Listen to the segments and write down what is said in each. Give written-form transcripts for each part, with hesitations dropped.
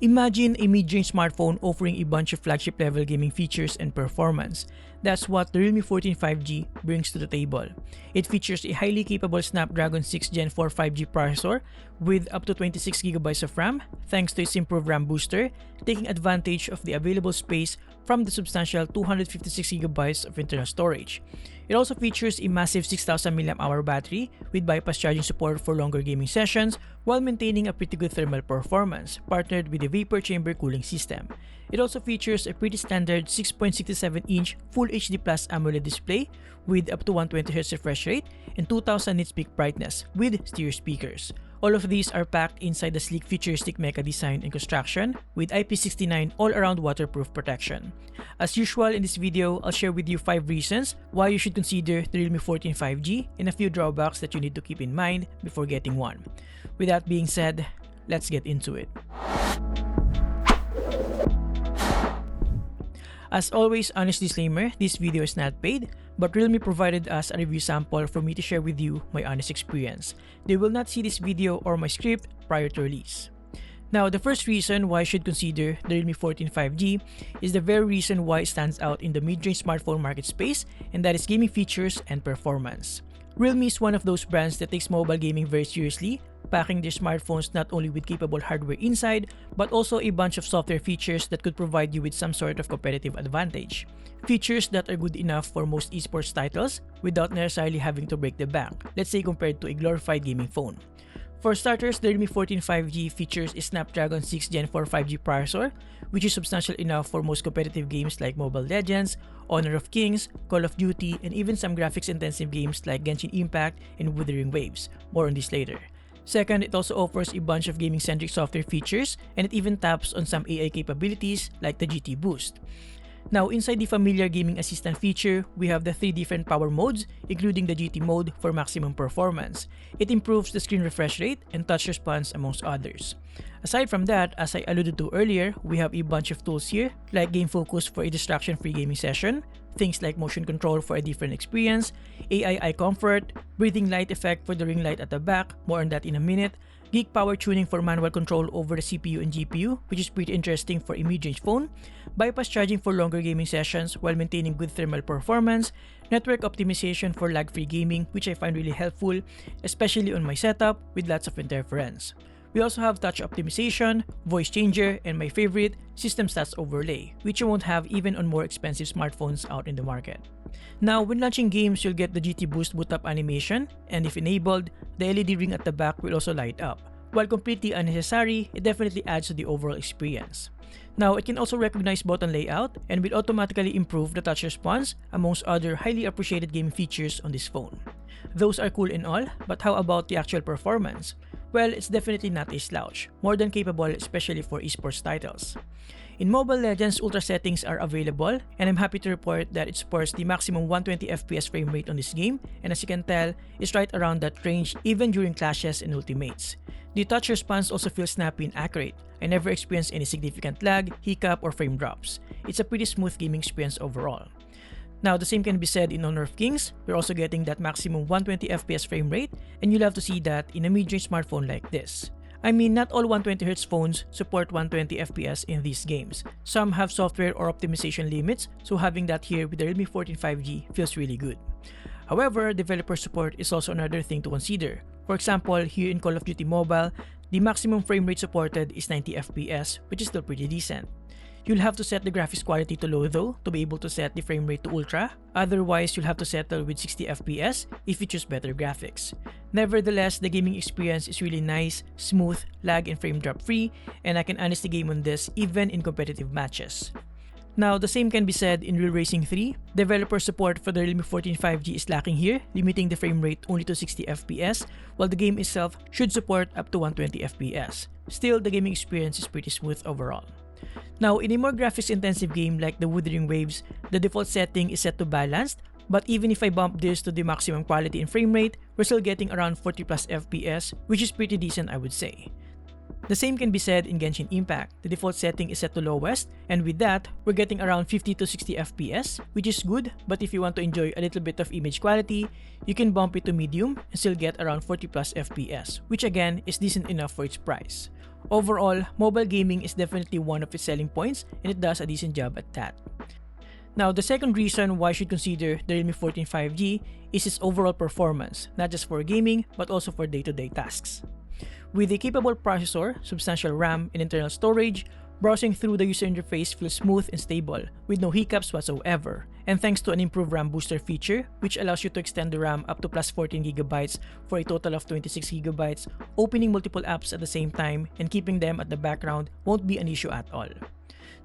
Imagine a mid-range smartphone offering a bunch of flagship-level gaming features and performance. That's what the Realme 14 5G brings to the table. It features a highly capable Snapdragon 6 Gen 4 5G processor with up to 26GB of RAM thanks to its improved RAM booster, taking advantage of the available space from the substantial 256GB of internal storage. It also features a massive 6000 mAh battery with bypass charging support for longer gaming sessions while maintaining a pretty good thermal performance, partnered with a vapor chamber cooling system. It also features a pretty standard 6.67-inch Full HD Plus AMOLED display with up to 120Hz refresh rate and 2000 nits peak brightness with stereo speakers. All of these are packed inside the sleek futuristic mecha design and construction with IP69 all-around waterproof protection. As usual in this video, I'll share with you 5 reasons why you should consider the Realme 14 5G and a few drawbacks that you need to keep in mind before getting one. With that being said, let's get into it. As always, honest disclaimer, this video is not paid, but Realme provided us a review sample for me to share with you my honest experience. They will not see this video or my script prior to release. Now, the first reason why I should consider the Realme 14 5G is the very reason why it stands out in the mid-range smartphone market space, and that is gaming features and performance. Realme is one of those brands that takes mobile gaming very seriously, packing their smartphones not only with capable hardware inside, but also a bunch of software features that could provide you with some sort of competitive advantage. Features that are good enough for most esports titles without necessarily having to break the bank, let's say compared to a glorified gaming phone. For starters, the Realme 14 5G features a Snapdragon 6 Gen 4 5G processor, which is substantial enough for most competitive games like Mobile Legends, Honor of Kings, Call of Duty, and even some graphics-intensive games like Genshin Impact and Wuthering Waves. More on this later. Second, it also offers a bunch of gaming-centric software features, and it even taps on some AI capabilities like the GT Boost. Now, inside the familiar gaming assistant feature, we have the 3 different power modes, including the GT mode for maximum performance. It improves the screen refresh rate and touch response amongst others. Aside from that, as I alluded to earlier, we have a bunch of tools here, like Game Focus for a distraction-free gaming session, things like motion control for a different experience, AI eye comfort, breathing light effect for the ring light at the back, more on that in a minute, Geek power tuning for manual control over the CPU and GPU, which is pretty interesting for a mid-range phone, bypass charging for longer gaming sessions while maintaining good thermal performance, network optimization for lag-free gaming, which I find really helpful, especially on my setup with lots of interference. We also have touch optimization, voice changer, and my favorite, system stats overlay, which you won't have even on more expensive smartphones out in the market. Now, when launching games, you'll get the GT Boost boot up animation, and if enabled, the LED ring at the back will also light up. While completely unnecessary, it definitely adds to the overall experience. Now, it can also recognize button layout and will automatically improve the touch response amongst other highly appreciated gaming features on this phone. Those are cool and all, but how about the actual performance? Well, it's definitely not a slouch, more than capable especially for esports titles. In Mobile Legends, ultra settings are available, and I'm happy to report that it supports the maximum 120fps frame rate on this game, and as you can tell, it's right around that range even during clashes and ultimates. The touch response also feels snappy and accurate. I never experienced any significant lag, hiccup, or frame drops. It's a pretty smooth gaming experience overall. Now, the same can be said in Honor of Kings. We're also getting that maximum 120fps frame rate, and you'll have to see that in a mid-range smartphone like this. I mean, not all 120Hz phones support 120fps in these games. Some have software or optimization limits, so having that here with the Realme 14 5G feels really good. However, developer support is also another thing to consider. For example, here in Call of Duty Mobile, the maximum frame rate supported is 90fps, which is still pretty decent. You'll have to set the graphics quality to low though to be able to set the frame rate to ultra, otherwise you'll have to settle with 60fps if you choose better graphics. Nevertheless, the gaming experience is really nice, smooth, lag and frame drop free, and I can honestly game on this even in competitive matches. Now, the same can be said in Real Racing 3. Developer support for the Realme 14 5G is lacking here, limiting the frame rate only to 60fps, while the game itself should support up to 120fps. Still, the gaming experience is pretty smooth overall. Now, in a more graphics-intensive game like the Wuthering Waves, the default setting is set to balanced, but even if I bump this to the maximum quality and frame rate, we're still getting around 40 plus FPS, which is pretty decent I would say. The same can be said in Genshin Impact. The default setting is set to lowest, and with that, we're getting around 50 to 60 FPS, which is good, but if you want to enjoy a little bit of image quality, you can bump it to medium and still get around 40 plus FPS, which again is decent enough for its price. Overall, mobile gaming is definitely one of its selling points and it does a decent job at that. Now, the second reason why you should consider the Realme 14 5G is its overall performance, not just for gaming but also for day-to-day tasks. With a capable processor, substantial RAM, and internal storage, browsing through the user interface feels smooth and stable, with no hiccups whatsoever. And thanks to an improved RAM booster feature, which allows you to extend the RAM up to plus 14GB for a total of 26GB, opening multiple apps at the same time and keeping them at the background won't be an issue at all.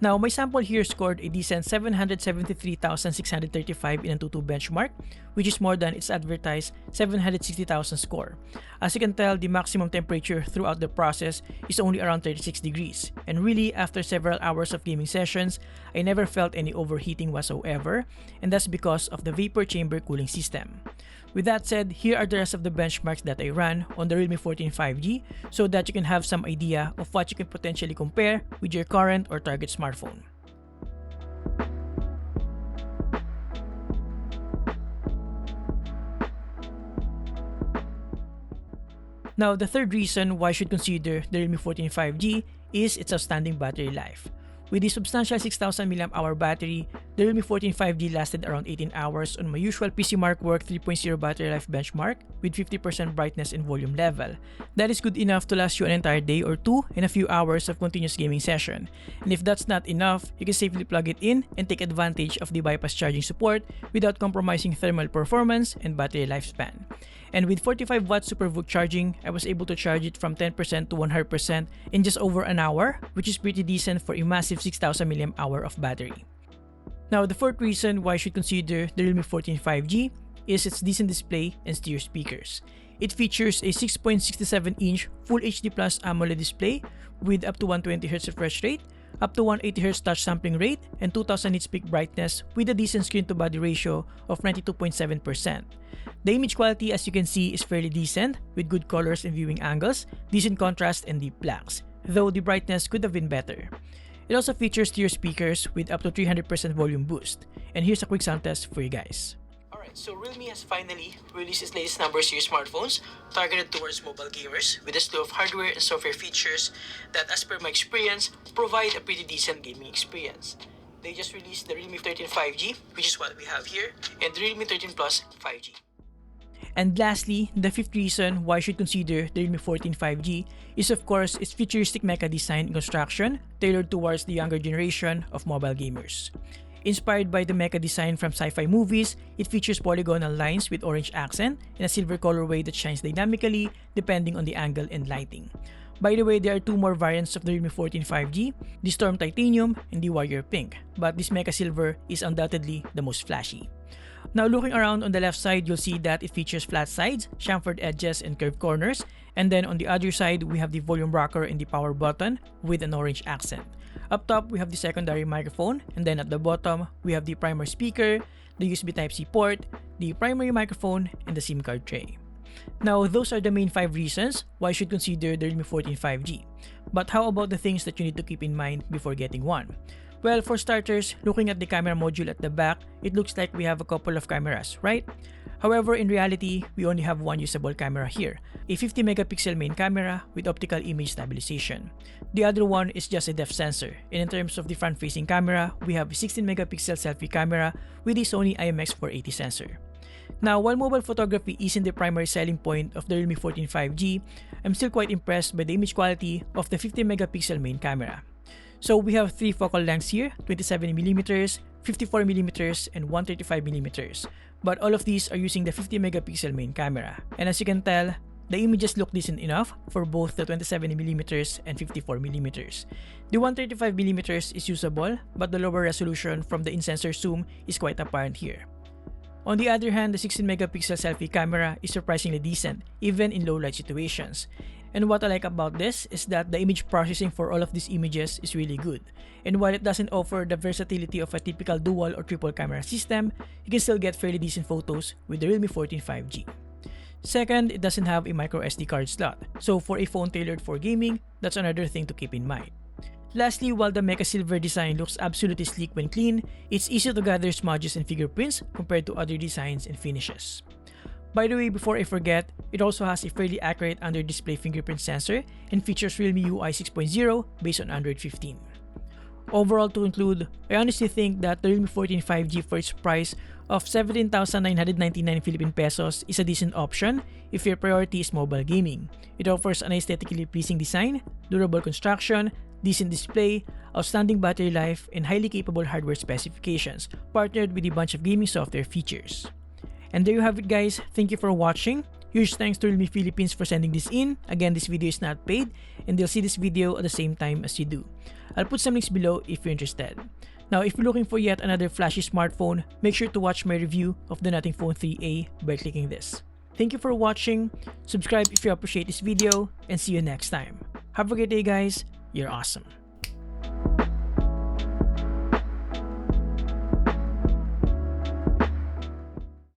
Now, my sample here scored a decent 773,635 in Antutu benchmark, which is more than its advertised 760,000 score. As you can tell, the maximum temperature throughout the process is only around 36 degrees. And really, after several hours of gaming sessions, I never felt any overheating whatsoever, and that's because of the vapor chamber cooling system. With that said, here are the rest of the benchmarks that I ran on the Realme 14 5G so that you can have some idea of what you can potentially compare with your current or target smartphone. Now, the third reason why you should consider the Realme 14 5G is its outstanding battery life. With the substantial 6,000 mAh battery, the Realme 14 5G lasted around 18 hours on my usual PC Mark Work 3.0 battery life benchmark with 50% brightness and volume level. That is good enough to last you an entire day or two and a few hours of continuous gaming session. And if that's not enough, you can safely plug it in and take advantage of the bypass charging support without compromising thermal performance and battery lifespan. And with 45 watts SuperVOOC charging, I was able to charge it from 10% to 100% in just over an hour, which is pretty decent for a massive 6,000 mAh of battery. Now, the fourth reason why you should consider the Realme 14 5G is its decent display and stereo speakers. It features a 6.67-inch Full HD Plus AMOLED display with up to 120Hz refresh rate, up to 180Hz touch sampling rate, and 2000 nits peak brightness with a decent screen-to-body ratio of 92.7%. The image quality, as you can see, is fairly decent with good colors and viewing angles, decent contrast, and deep blacks, though the brightness could have been better. It also features stereo speakers with up to 300% volume boost. And here's a quick sound test for you guys. Alright, so Realme has finally released its latest number series smartphones targeted towards mobile gamers with a slew of hardware and software features that, as per my experience, provide a pretty decent gaming experience. They just released the Realme 13 5G, which is what we have here, and the Realme 13 Plus 5G. And lastly, the fifth reason why you should consider the Realme 14 5G is of course its futuristic mecha design and construction tailored towards the younger generation of mobile gamers. Inspired by the mecha design from sci-fi movies, it features polygonal lines with orange accent and a silver colorway that shines dynamically depending on the angle and lighting. By the way, there are two more variants of the Realme 14 5G, the Storm Titanium and the Warrior Pink, but this Mecha Silver is undoubtedly the most flashy. Now, looking around on the left side, you'll see that it features flat sides, chamfered edges, and curved corners. And then on the other side, we have the volume rocker and the power button with an orange accent. Up top, we have the secondary microphone, and then at the bottom, we have the primary speaker, the USB Type-C port, the primary microphone, and the SIM card tray. Now, those are the main 5 reasons why you should consider the Realme 14 5G. But how about the things that you need to keep in mind before getting one? Well, for starters, looking at the camera module at the back, it looks like we have a couple of cameras, right? However, in reality, we only have one usable camera here, a 50 megapixel main camera with optical image stabilization. The other one is just a depth sensor, and in terms of the front-facing camera, we have a 16 megapixel selfie camera with a Sony IMX480 sensor. Now, while mobile photography isn't the primary selling point of the Realme 14 5G, I'm still quite impressed by the image quality of the 50 megapixel main camera. So we have 3 focal lengths here, 27mm, 54mm, and 135mm. But all of these are using the 50 megapixel main camera. And as you can tell, the images look decent enough for both the 27mm and 54mm. The 135mm is usable, but the lower resolution from the in-sensor zoom is quite apparent here. On the other hand, the 16 megapixel selfie camera is surprisingly decent, even in low light situations. And what I like about this is that the image processing for all of these images is really good. And while it doesn't offer the versatility of a typical dual or triple camera system, you can still get fairly decent photos with the Realme 14 5G. Second, it doesn't have a micro SD card slot, so for a phone tailored for gaming, that's another thing to keep in mind. Lastly, while the Mecha Silver design looks absolutely sleek when clean, it's easy to gather smudges and fingerprints compared to other designs and finishes. By the way, before I forget, it also has a fairly accurate under-display fingerprint sensor and features realme UI 6.0 based on Android 15. Overall, to conclude, I honestly think that the Realme 14 5G for its price of 17,999 Philippine pesos is a decent option if your priority is mobile gaming. It offers an aesthetically pleasing design, durable construction, decent display, outstanding battery life, and highly capable hardware specifications, partnered with a bunch of gaming software features. And there you have it, guys. Thank you for watching. Huge thanks to Realme Philippines for sending this in. Again, this video is not paid, and they'll see this video at the same time as you do. I'll put some links below if you're interested. Now, if you're looking for yet another flashy smartphone, make sure to watch my review of the Nothing Phone 3a by clicking this. Thank you for watching, subscribe if you appreciate this video, and see you next time. Have a great day, guys. You're awesome.